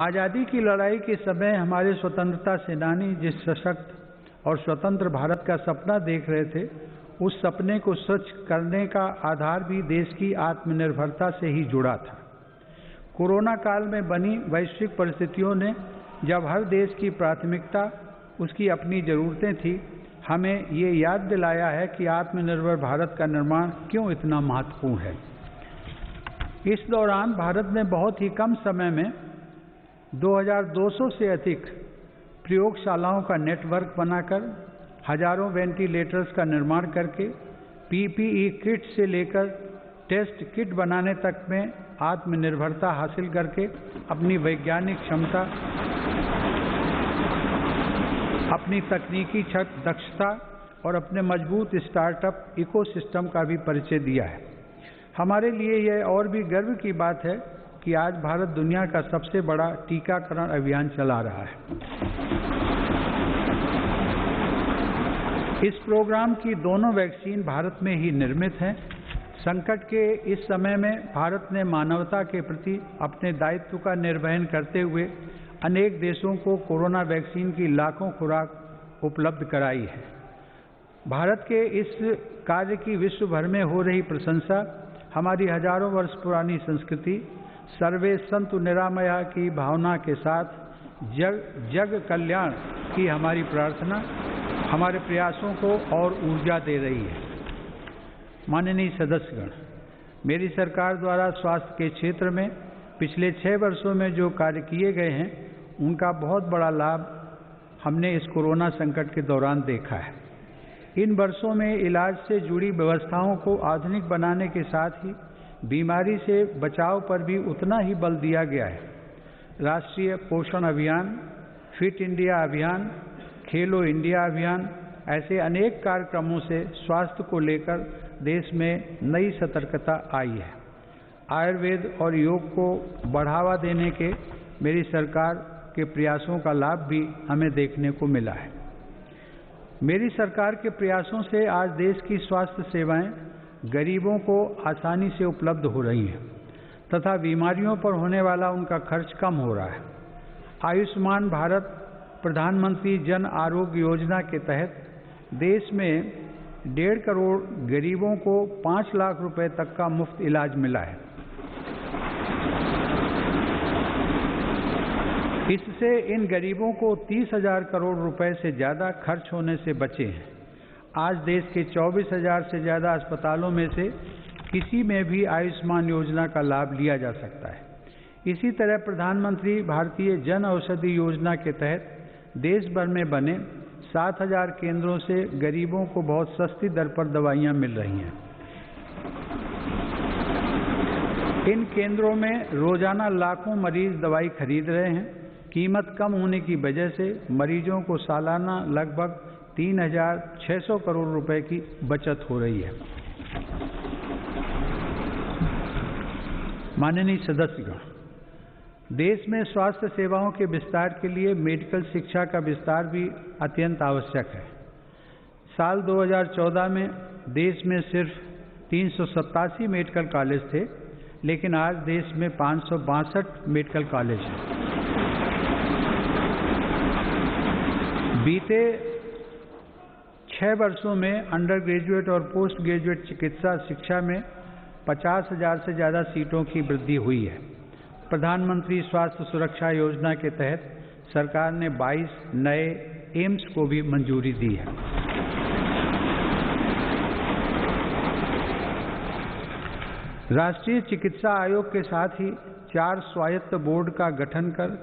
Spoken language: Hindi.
आज़ादी की लड़ाई के समय हमारे स्वतंत्रता सेनानी जिस सशक्त और स्वतंत्र भारत का सपना देख रहे थे, उस सपने को सच करने का आधार भी देश की आत्मनिर्भरता से ही जुड़ा था। कोरोना काल में बनी वैश्विक परिस्थितियों ने जब हर देश की प्राथमिकता उसकी अपनी ज़रूरतें थी, हमें ये याद दिलाया है कि आत्मनिर्भर भारत का निर्माण क्यों इतना महत्वपूर्ण है। इस दौरान भारत ने बहुत ही कम समय में 2200 से अधिक प्रयोगशालाओं का नेटवर्क बनाकर हजारों वेंटिलेटर्स का निर्माण करके पीपीई किट से लेकर टेस्ट किट बनाने तक में आत्मनिर्भरता हासिल करके अपनी वैज्ञानिक क्षमता, अपनी तकनीकी दक्षता और अपने मजबूत स्टार्टअप इकोसिस्टम का भी परिचय दिया है। हमारे लिए यह और भी गर्व की बात है कि आज भारत दुनिया का सबसे बड़ा टीकाकरण अभियान चला रहा है। इस प्रोग्राम की दोनों वैक्सीन भारत में ही निर्मित हैं। संकट के इस समय में भारत ने मानवता के प्रति अपने दायित्व का निर्वहन करते हुए अनेक देशों को कोरोना वैक्सीन की लाखों खुराक उपलब्ध कराई है। भारत के इस कार्य की विश्व भर में हो रही प्रशंसा हमारी हजारों वर्ष पुरानी संस्कृति, सर्वे संतु निरामया की भावना के साथ जग कल्याण की हमारी प्रार्थना हमारे प्रयासों को और ऊर्जा दे रही है। माननीय सदस्यगण, मेरी सरकार द्वारा स्वास्थ्य के क्षेत्र में पिछले 6 वर्षों में जो कार्य किए गए हैं, उनका बहुत बड़ा लाभ हमने इस कोरोना संकट के दौरान देखा है। इन वर्षों में इलाज से जुड़ी व्यवस्थाओं को आधुनिक बनाने के साथ ही बीमारी से बचाव पर भी उतना ही बल दिया गया है। राष्ट्रीय पोषण अभियान, फिट इंडिया अभियान, खेलो इंडिया अभियान, ऐसे अनेक कार्यक्रमों से स्वास्थ्य को लेकर देश में नई सतर्कता आई है। आयुर्वेद और योग को बढ़ावा देने के मेरी सरकार के प्रयासों का लाभ भी हमें देखने को मिला है। मेरी सरकार के प्रयासों से आज देश की स्वास्थ्य सेवाएं गरीबों को आसानी से उपलब्ध हो रही हैं तथा बीमारियों पर होने वाला उनका खर्च कम हो रहा है। आयुष्मान भारत प्रधानमंत्री जन आरोग्य योजना के तहत देश में 1.5 करोड़ गरीबों को 5 लाख रुपए तक का मुफ्त इलाज मिला है। इससे इन गरीबों को 30,000 करोड़ रुपए से ज़्यादा खर्च होने से बचे हैं। आज देश के 24,000 से ज़्यादा अस्पतालों में से किसी में भी आयुष्मान योजना का लाभ लिया जा सकता है। इसी तरह प्रधानमंत्री भारतीय जन औषधि योजना के तहत देश भर में बने 7,000 केंद्रों से गरीबों को बहुत सस्ती दर पर दवाइयां मिल रही हैं। इन केंद्रों में रोजाना लाखों मरीज दवाई खरीद रहे हैं। कीमत कम होने की वजह से मरीजों को सालाना लगभग 3,600 करोड़ रुपए की बचत हो रही है। माननीय सदस्यगण, देश में स्वास्थ्य सेवाओं के विस्तार के लिए मेडिकल शिक्षा का विस्तार भी अत्यंत आवश्यक है। साल 2014 में देश में सिर्फ 387 मेडिकल कॉलेज थे, लेकिन आज देश में 562 मेडिकल कॉलेज हैं। बीते 6 वर्षों में अंडर ग्रेजुएट और पोस्ट ग्रेजुएट चिकित्सा शिक्षा में 50,000 से ज़्यादा सीटों की वृद्धि हुई है। प्रधानमंत्री स्वास्थ्य सुरक्षा योजना के तहत सरकार ने 22 नए एम्स को भी मंजूरी दी है। राष्ट्रीय चिकित्सा आयोग के साथ ही 4 स्वायत्त बोर्ड का गठन कर